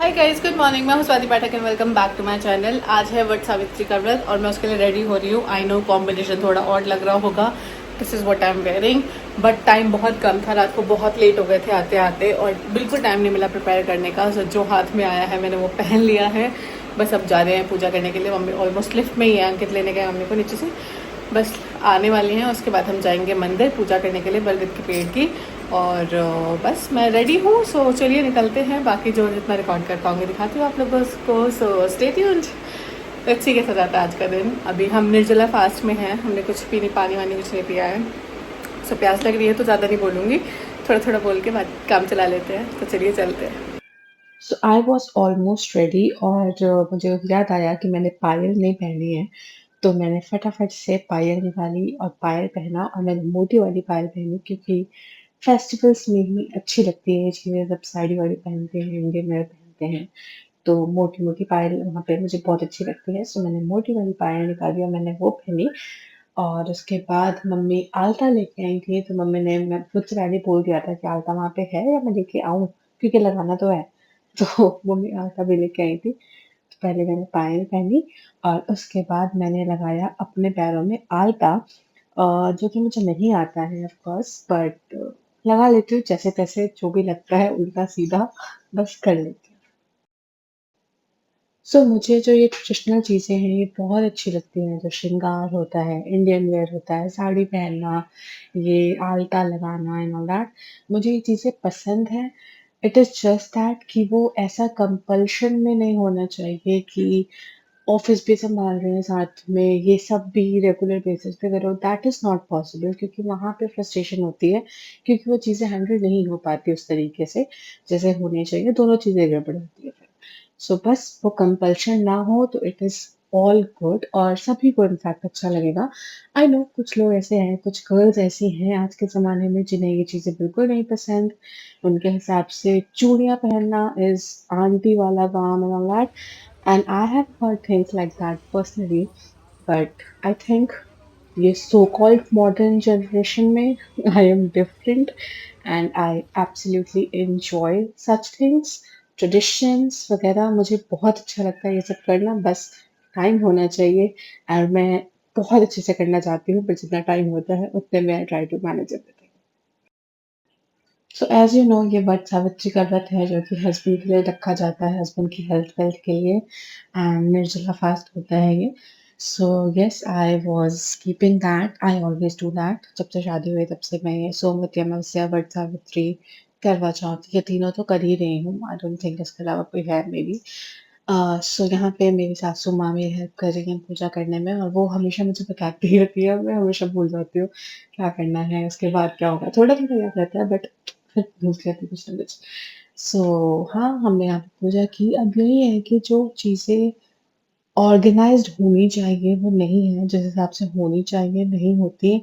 Hi guys, good morning. मैं हूं Swati Pathak and welcome back to my channel. आज है वट सावित्री का व्रत और मैं उसके लिए रेडी हो रही हूँ। आई नो कॉम्बिनेशन थोड़ा ऑड लग रहा होगा, this is what I am wearing, but time बहुत कम था। रात को बहुत लेट हो गए थे आते आते और बिल्कुल टाइम नहीं मिला प्रिपेयर करने का। सो जो हाथ में आया है मैंने वो पहन लिया है। बस अब जा रहे हैं पूजा करने के लिए। मम्मी ऑलमोस्ट लिफ्ट में ही है, अंकित लेने गए मम्मी को नीचे से, बस आने वाली हैं। उसके बाद हम जाएंगे मंदिर पूजा करने के लिए बरगद के पेड़ की। और बस मैं रेडी हूँ। सो चलिए निकलते हैं। बाकी जो जितना रिकॉर्ड कर पाऊँगी दिखाती हूँ आप लोगों को। So stay tuned. Let's see कैसा जाता है आज का दिन। अभी हम निर्जला फास्ट में हैं, हमने कुछ पीनी पानी वानी कुछ नहीं पिया है। सो प्यास लग रही है तो ज़्यादा नहीं बोलूँगी, थोड़ा थोड़ा बोल के बाद काम चला लेते हैं। तो चलिए चलते हैं। सो आई वॉज ऑलमोस्ट रेडी और मुझे याद आया कि मैंने पायल नहीं पहनी है। तो मैंने फटाफट से पायल निकाली और पायल पहना और मैंने मोटी वाली पायल पहनी क्योंकि फेस्टिवल्स में ही अच्छी लगती है ये चीज़ें। जब साड़ी वाड़ी पहनते हैं, इंडियन वेयर पहनते हैं, तो मोटी मोटी पायल वहाँ पे मुझे बहुत अच्छी लगती है। सो मैंने मोटी वाली पायल निकाली और मैंने वो पहनी। और उसके बाद मम्मी आलता लेके आई थी, तो मम्मी ने मैं खुद से पहले बोल दिया था कि आलता वहाँ पे है या मैं लेके आऊँ, क्योंकि लगाना तो है। तो मम्मी आलता भी लेके आई थी। तो पहले मैंने पायल पहनी और उसके बाद मैंने लगाया अपने पैरों में आलता, जो कि मुझे नहीं आता है ऑफ कोर्स, बट लगा लेती हूँ जैसे तैसे, जो भी लगता है उल्टा सीधा बस कर लेती हूँ। सो मुझे जो ये ट्रेडिशनल चीज़ें हैं ये बहुत अच्छी लगती हैं। जो श्रृंगार होता है, इंडियन वेयर होता है, साड़ी पहनना, ये आलता लगाना एंड ऑल दैट, मुझे ये चीज़ें पसंद है। इट इज़ जस्ट दैट कि वो ऐसा कंपल्शन में नहीं होना चाहिए कि ऑफिस भी संभाल रहे हैं साथ में, ये सब भी रेगुलर बेसिस पे करो। दैट इज़ नॉट पॉसिबल, क्योंकि वहाँ पे फ्रस्ट्रेशन होती है, क्योंकि वो चीज़ें हैंडल नहीं हो पाती उस तरीके से जैसे होनी चाहिए। दोनों चीज़ें गड़बड़ होती है फिर। सो बस वो कंपल्शन ना हो तो इट इज़ ऑल गुड और सभी को इनफैक्ट अच्छा लगेगा। आई नो कुछ लोग ऐसे हैं, कुछ गर्ल्स ऐसी हैं आज के ज़माने में जिन्हें ये चीज़ें बिल्कुल नहीं पसंद। उनके हिसाब से चूड़ियाँ पहनना इज़ आंटी वाला काम and all that, and I have heard things like that personally, but I think ये so called modern generation में I am different and I absolutely enjoy such things, traditions वगैरह मुझे बहुत अच्छा लगता है ये सब करना। बस टाइम होना चाहिए और मैं बहुत अच्छे से करना चाहती हूँ, पर जितना टाइम होता है उतने में I try to manage everything. So as you know ये वट सावित्री का व्रत है जो कि हस्बैंड के लिए रखा जाता है, हस्बैंड की हेल्थ वेल्थ के लिए, एंड निर्जला फास्ट होता है ये। So yes, I was keeping that, I always do that. जब से शादी हुई तब से मैं ये सोमवती अमावस्या, वट सावित्री, करवा चौथ, ये तीनों तो कर ही रही हूँ। आई डोंट थिंक इसके अलावा कोई है मे बी। सो यहाँ पे मेरी सासू माँ मेरी हेल्प कर रही हैं पूजा करने में, और वो हमेशा मुझे बताती रहती है, मैं हमेशा भूल जाती हूँ क्या करना है, उसके बाद क्या होगा। थोड़ा थोड़ा याद रहता है बट फिर भूल जाती हूँ कुछ ना कुछ। सो हाँ, हमने यहाँ पे पूजा की। अब यही है कि जो चीज़ें ऑर्गेनाइज्ड होनी चाहिए वो नहीं है, जिस हिसाब से होनी चाहिए नहीं होती,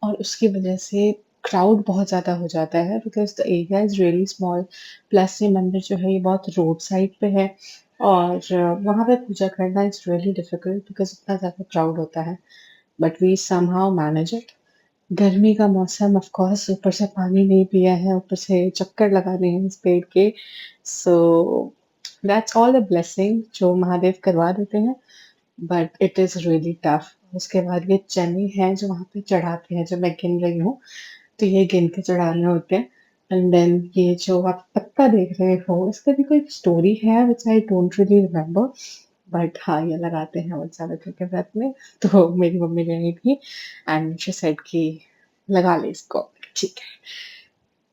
और उसकी वजह से क्राउड बहुत ज़्यादा हो जाता है, because the area is really small. Plus ये मंदिर जो है ये बहुत रोड साइड पे है, और वहाँ पे पूजा करना इज़ रियली डिफिकल्ट बिकॉज इतना ज़्यादा क्राउड होता है। But we somehow manage it. गर्मी का मौसम, ऑफ कोर्स, ऊपर से पानी नहीं पिया है, ऊपर से चक्कर लगाने हैं इस पेड़ के। So that's all a blessing जो महादेव करवा देते हैं, but it is really tough. उसके बाद ये चने हैं जो वहाँ पे चढ़ाते हैं, जो मैं गिन रही हूँ, तो ये गिन के चढ़ाने होते हैं। एंड देन ये जो आप पत्ता देख रहे हो, इसका भी कोई स्टोरी है which I don't really remember, but हाँ, ये लगाते हैं वट सावित्री के व्रत में। तो मेरी मम्मी ले आई थी एंड शी सेड कि लगा ले इसको, ठीक है।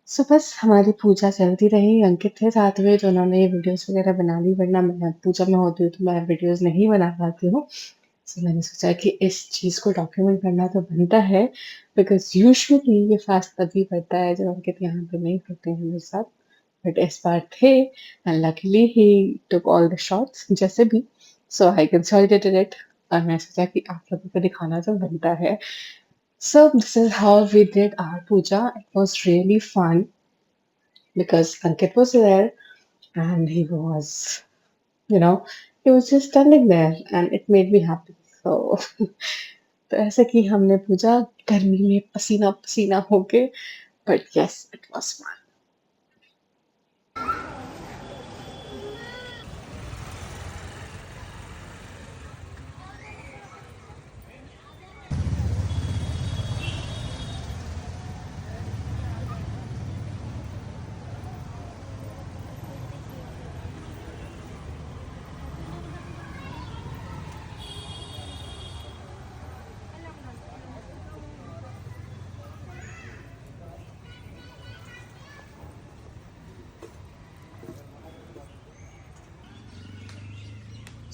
सो बस हमारी पूजा चलती रही। अंकित थे साथ में, जो उन्होंने ये वीडियोस वगैरह बना ली, वरना मैं पूजा में होती हूँ तो मैं वीडियोस नहीं बना पाती हूँ। सो मैंने सोचा कि इस चीज़ को डॉक्यूमेंट करना तो बनता है, बिकॉज यूजुअली ये फास्ट तभी पड़ता है जब अंकित यहाँ पे नहीं होते हैं मेरे साथ, बट इस बार थे and luckily he took all the shots जैसे भी। सो आई कंसोलिडेटेड इट और मैं सोचा कि आप लोगों को दिखाना तो बनता है। So this is how we did our puja. It was really fun because Ankit was there and he was, you know, he was just standing there and it made me happy. So तो ऐसे कि हमने पूजा गर्मी में पसीना पसीना होके, but yes, it was fun.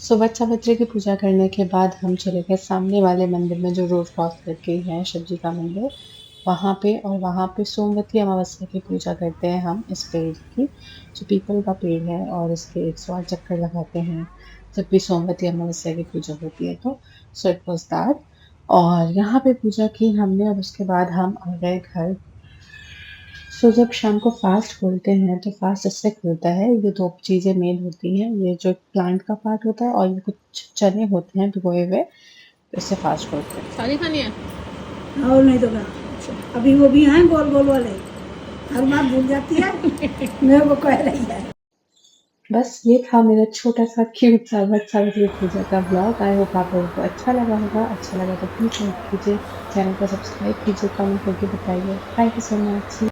So Vat Savitri की पूजा करने के बाद हम चले गए सामने वाले मंदिर में, जो रोड क्रॉस करके है शिव जी का मंदिर, वहाँ पे। और वहाँ पे सोमवती अमावस्या की पूजा करते हैं हम इस पेड़ की, जो पीपल का पेड़ है, और इसके 108 चक्कर लगाते हैं जब भी सोमवती अमावस्या की पूजा होती है तो। So it was that. और यहाँ पे पूजा की हमने, और उसके बाद हम आ गए घर। सो जब शाम को फास्ट खोलते हैं तो फास्ट इससे खुलता है, ये दो चीज़ें मेन होती हैं, ये जो प्लांट का पार्ट होता है और ये कुछ चने होते हैं भिगोए हुए, तो इससे फास्ट खोलते हैं। सारी खानी है। और नहीं तो क्या, अभी वो भी हैं गोल गोल वाले, हर बार भूल जाती है मेरे को कह रही है। बस ये था मेरा छोटा सा क्यूट सा वट सावित्री पूजा का ब्लॉग। आई होप आप लोगों को अच्छा लगा होगा। अच्छा लगा तो प्लीज़ लाइक कीजिए, चैनल को सब्सक्राइब कीजिए, कमेंट करके बताइए। Thank you so much.